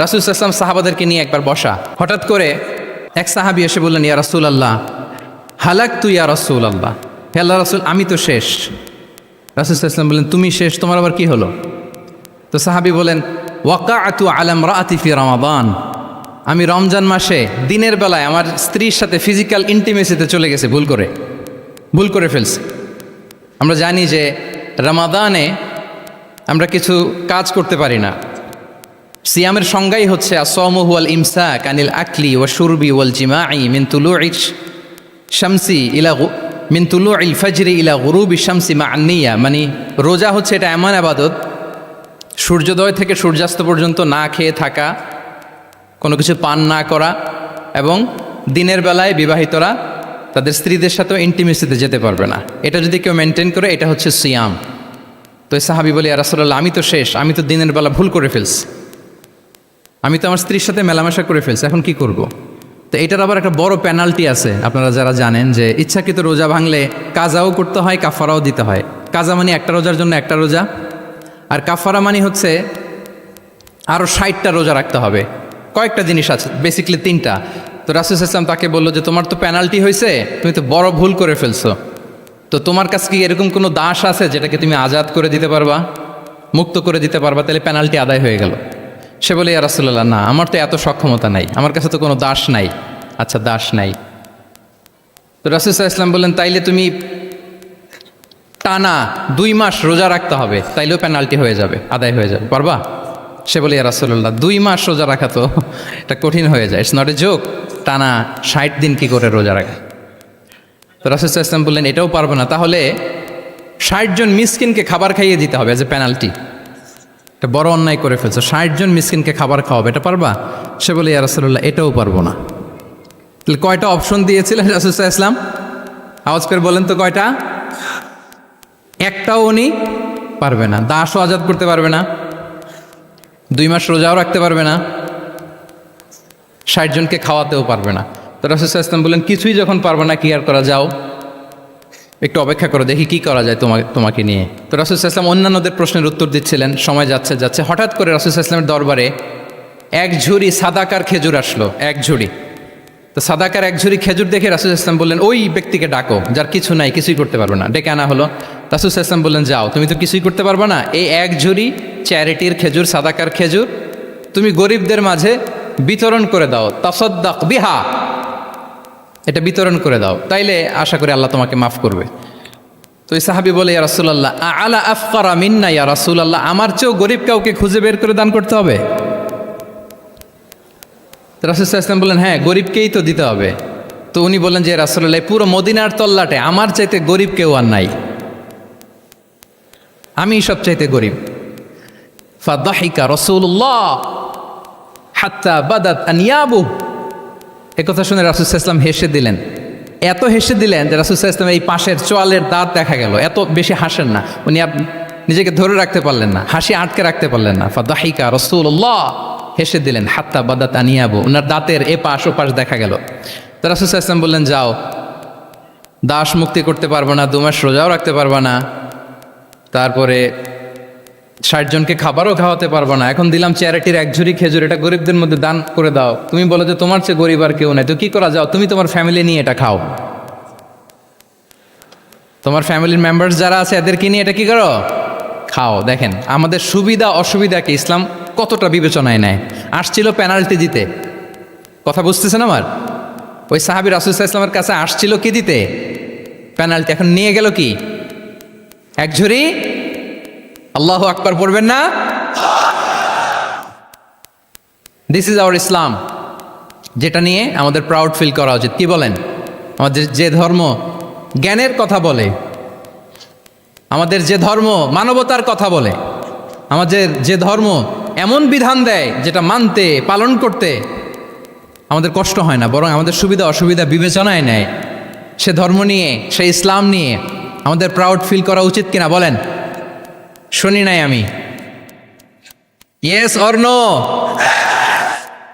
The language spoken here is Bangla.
রাসূল সাল্লাল্লাহু আলাইহি ওয়াসাল্লাম সাহাবাদেরকে নিয়ে একবার বসা, হঠাৎ করে এক সাহাবী এসে বললেন, ইয়া রাসূলুল্লাহ হালাকতু ইয়া রাসূলুল্লাহ, হে আল্লাহর রাসূল আমি তো শেষ। রাসূল সাল্লাল্লাহু আলাইহি ওয়াসাল্লাম বললেন, তুমি শেষ, তোমার আবার কি হলো? তো সাহাবী বলেন, ওয়াকাআতু আলা ইমরাআতি ফি রমাদান, আমি রমজান মাসে দিনের বেলায় আমার স্ত্রীর সাথে ফিজিক্যাল ইন্টিমেসিতে চলে গেছে, ভুল করে ফেলছে। আমরা জানি যে রমাদানে আমরা কিছু কাজ করতে পারি না। সিয়ামের সংজ্ঞাই হচ্ছে আসওমু হুয়াল ইমসাক আনিল আকলি ওয়া শুরবি ওয়াল জিমাই মিন তুলুইশ শামসি ইলা মিন তুলুইল ফাজরি ইলা গুরুবি শামসি মা আন-নিয়া, মানে রোজা হচ্ছে এটা এমন ইবাদত, সূর্যোদয় থেকে সূর্যাস্ত পর্যন্ত না খেয়ে থাকা, কোনো কিছু পান না করা, এবং দিনের বেলায় বিবাহিতরা তাদের স্ত্রীদের সাথেও ইন্টিমেসিতে যেতে পারবে না। এটা যদি কেউ মেনটেন করে, এটা হচ্ছে সিয়াম। তো এই সাহাবী বলে, ইয়া রাসূলুল্লাহ আমি তো শেষ, আমি তো দিনের বেলা ভুল করে ফেলছি, আমি তো আমার স্ত্রীর সাথে মেলামেশা করে ফেলছি, এখন কি করব? তো এটার আবার একটা বড় পেনাল্টি আছে, আপনারা যারা জানেন যে ইচ্ছাকৃত রোজা ভাঙলে কাজাও করতে হয়, কাফারাও দিতে হয়। কাজা মানে একটা রোজার জন্য একটা রোজা, আর কাফারা মানে হচ্ছে আরও 60টা রোজা রাখতে হবে। কয়েকটা জিনিস আছে, বেসিক্যালি 3টা। তো রাসূল সাল্লাল্লাহু আলাইহি ওয়াসাল্লাম তাকে বললো যে তোমার তো পেনাল্টি হয়েছে, তুমি তো বড় ভুল করে ফেলছো, তো তোমার কাছে কি এরকম কোনো দাস আছে যেটাকে তুমি আজাদ করে দিতে পারবা, মুক্ত করে দিতে পারবা, তাহলে পেনাল্টি আদায় হয়ে গেল। সে বলে, ইয়া রাসূলুল্লাহ না, আমার তো এত সক্ষমতা নাই, আমার কাছে তো কোনো দাস নাই। আচ্ছা দাস নাই। তো রাসূল সাল্লাল্লাহু আলাইহি ওয়াসাল্লাম বললেন, তাইলে তুমি টানা 2 মাস রোজা রাখতে হবে, তাইলেও পেনাল্টি হয়ে যাবে, আদায় হয়ে যাবে, পারবা? সে বলে, ইয়া রাসূলুল্লাহ 2 মাস রোজা রাখা তো এটা কঠিন হয়ে যায়, ইটস নট এ জোক, টানা 60 দিন কি করে রোজা রাখা? তো রাসূল সাল্লাল্লাহু আলাইহি ওয়াসাল্লাম বললেন, এটাও পারবে না, তাহলে 60 জন মিসকিনকে খাবার খাইয়ে দিতে হবে এজ এ পেনাল্টি। এটা বড় অন্যায় করে ফেলছো, 60 জন মিসকিনকে খাবার খাওয়াবে, এটা পারবা? সে বলে, ইয়া রাসূলুল্লাহ এটাও পারবো না। তাহলে কয়টা অপশন দিয়েছিলেন রাসূল সাল্লাল্লাহু আলাইহি ওয়াসাল্লাম? আওয়াজ করে বলেন তো কয়টা? একটাও উনি পারবে না। দাসও আজাদ করতে পারবে না, 2 মাস রোজাও রাখতে পারবে না, 60 জনকে খাওয়াতেও পারবে না। তো রাসূল সাল্লাল্লাহু আলাইহি ওয়াসাল্লাম বললেন, কিছুই যখন পারবে না, কি আর করা, যাও একটু অপেক্ষা করো, দেখি কি করা যায় তোমাকে নিয়ে। তো রাসূল সাল্লাল্লাহু আলাইহি ওয়াসাল্লাম অন্যান্যদের প্রশ্নের উত্তর দিচ্ছিলেন, সময় যাচ্ছে, হঠাৎ করে রাসূল সাল্লাল্লাহু আলাইহি ওয়াসাল্লামের দরবারে এক ঝুড়ি সাদাকার খেজুর আসলো, এক ঝুড়ি। তো সাদাকার এক ঝুড়ি খেজুর দেখে রাসূল সাল্লাল্লাহু আলাইহি ওয়াসাল্লাম বললেন, ওই ব্যক্তিকে ডাকো যার কিছু নাই, কিছুই করতে পারবে না। ডেকে আনা হলো। রাসূল সাল্লাল্লাহু আলাইহি ওয়াসাল্লাম বললেন, যাও, তুমি তো কিছুই করতে পারবে না, এই এক ঝুড়ি চ্যারিটির খেজুর, সাদাকার খেজুর তুমি গরিবদের মাঝে বিতরণ করে দাও, তাসাদ্দাক বিহা, এটা বিতরণ করে দাও, তাইলে আশা করি আল্লাহ তোমাকে মাফ করবে। তো এই সাহাবী বলে, ইয়া রাসূলুল্লাহ আলা আফকারা মিন্না ইয়া রাসূলুল্লাহ, আমার চেয়েও গরিব কাউকে খুঁজে বের করে দান করতে হবে? তো রাসূল সাল্লাল্লাহু আলাইহি ওয়াসাল্লাম বললেন, হ্যাঁ গরিবকেই তো দিতে হবে। তো উনি বললেন যে, রাসূলুল্লাহ পুরো মদিনার তল্লাটে আমার চাইতে গরিব কেউ আর নাই, আমি সবচাইতে গরিব। ফাদাহিকা রাসূলুল্লাহ হাত্তা বাদাত আনিয়াবু, একথা শুনে রাসূল সাল্লাল্লাহু আলাইহি ওয়াসাল্লাম হেসে দিলেন, এত হেসে দিলেন যে রাসূল সাল্লাল্লাহু আলাইহি ওয়াসাল্লাম এই পাশের চোয়ালের দাঁত দেখা গেল। এত বেশি হাসেন না উনি, নিজেকে ধরে রাখতে পারলেন না, হাসি আটকে রাখতে পারলেন না। ফাদাহিকা রাসূলুল্লাহ, হেসে দিলেন, হাত্তা বাদাত আনিয়াবু, ওনার দাঁতের এপাশ ওপাশ দেখা গেল। তো রাসূল সাল্লাল্লাহু আলাইহি ওয়াসাল্লাম বললেন, যাও, দাস মুক্তি করতে পারবো না, 2 মাস রোজাও রাখতে পারবো না, তারপরে 60 জনকে খাবারও খাওয়াতে পারবো না, এখন দিলাম চ্যারিটির এক ঝুড়ি খেজুর, এটা গরিবদের মধ্যে দান করে দাও। তুমি বলো যে তোমার চেয়ে গরিব আর কেউ নাই, তো কি করা, যাও তুমি তোমার ফ্যামিলি নিয়ে এটা খাও, তোমার ফ্যামিলির মেম্বার্স যারা আছে এদেরকে নিয়ে এটা কি করো, খাও। দেখেন আমাদের সুবিধা অসুবিধাকে ইসলাম কতটা বিবেচনায় নেয়। আসছিল পেনাল্টি দিতে, কথা বুঝতেছেন আমার? ওই সাহাবী রাসূল সাল্লাল্লাহু আলাইহি ওয়াসাল্লামের কাছে আসছিল কি দিতে, পেনাল্টি, এখন নিয়ে গেল কি, এক ঝুড়ি। আল্লাহু আকবার পড়বেন না? দিস ইজ আওয়ার ইসলাম, যেটা নিয়ে আমাদের প্রাউড ফিল করা উচিত। কি বলেন? আমাদের যে ধর্ম জ্ঞানের কথা বলে, আমাদের যে ধর্ম মানবতার কথা বলে, আমাদের যে ধর্ম এমন বিধান দেয় যেটা মানতে পালন করতে আমাদের কষ্ট হয় না, বরং আমাদের সুবিধা অসুবিধা বিবেচনায় নেয়, সে ধর্ম নিয়ে, সে ইসলাম নিয়ে আমাদের প্রাউড ফিল করা উচিত কিনা বলেন? শুনি নাই আমি, ইয়েস অর নো?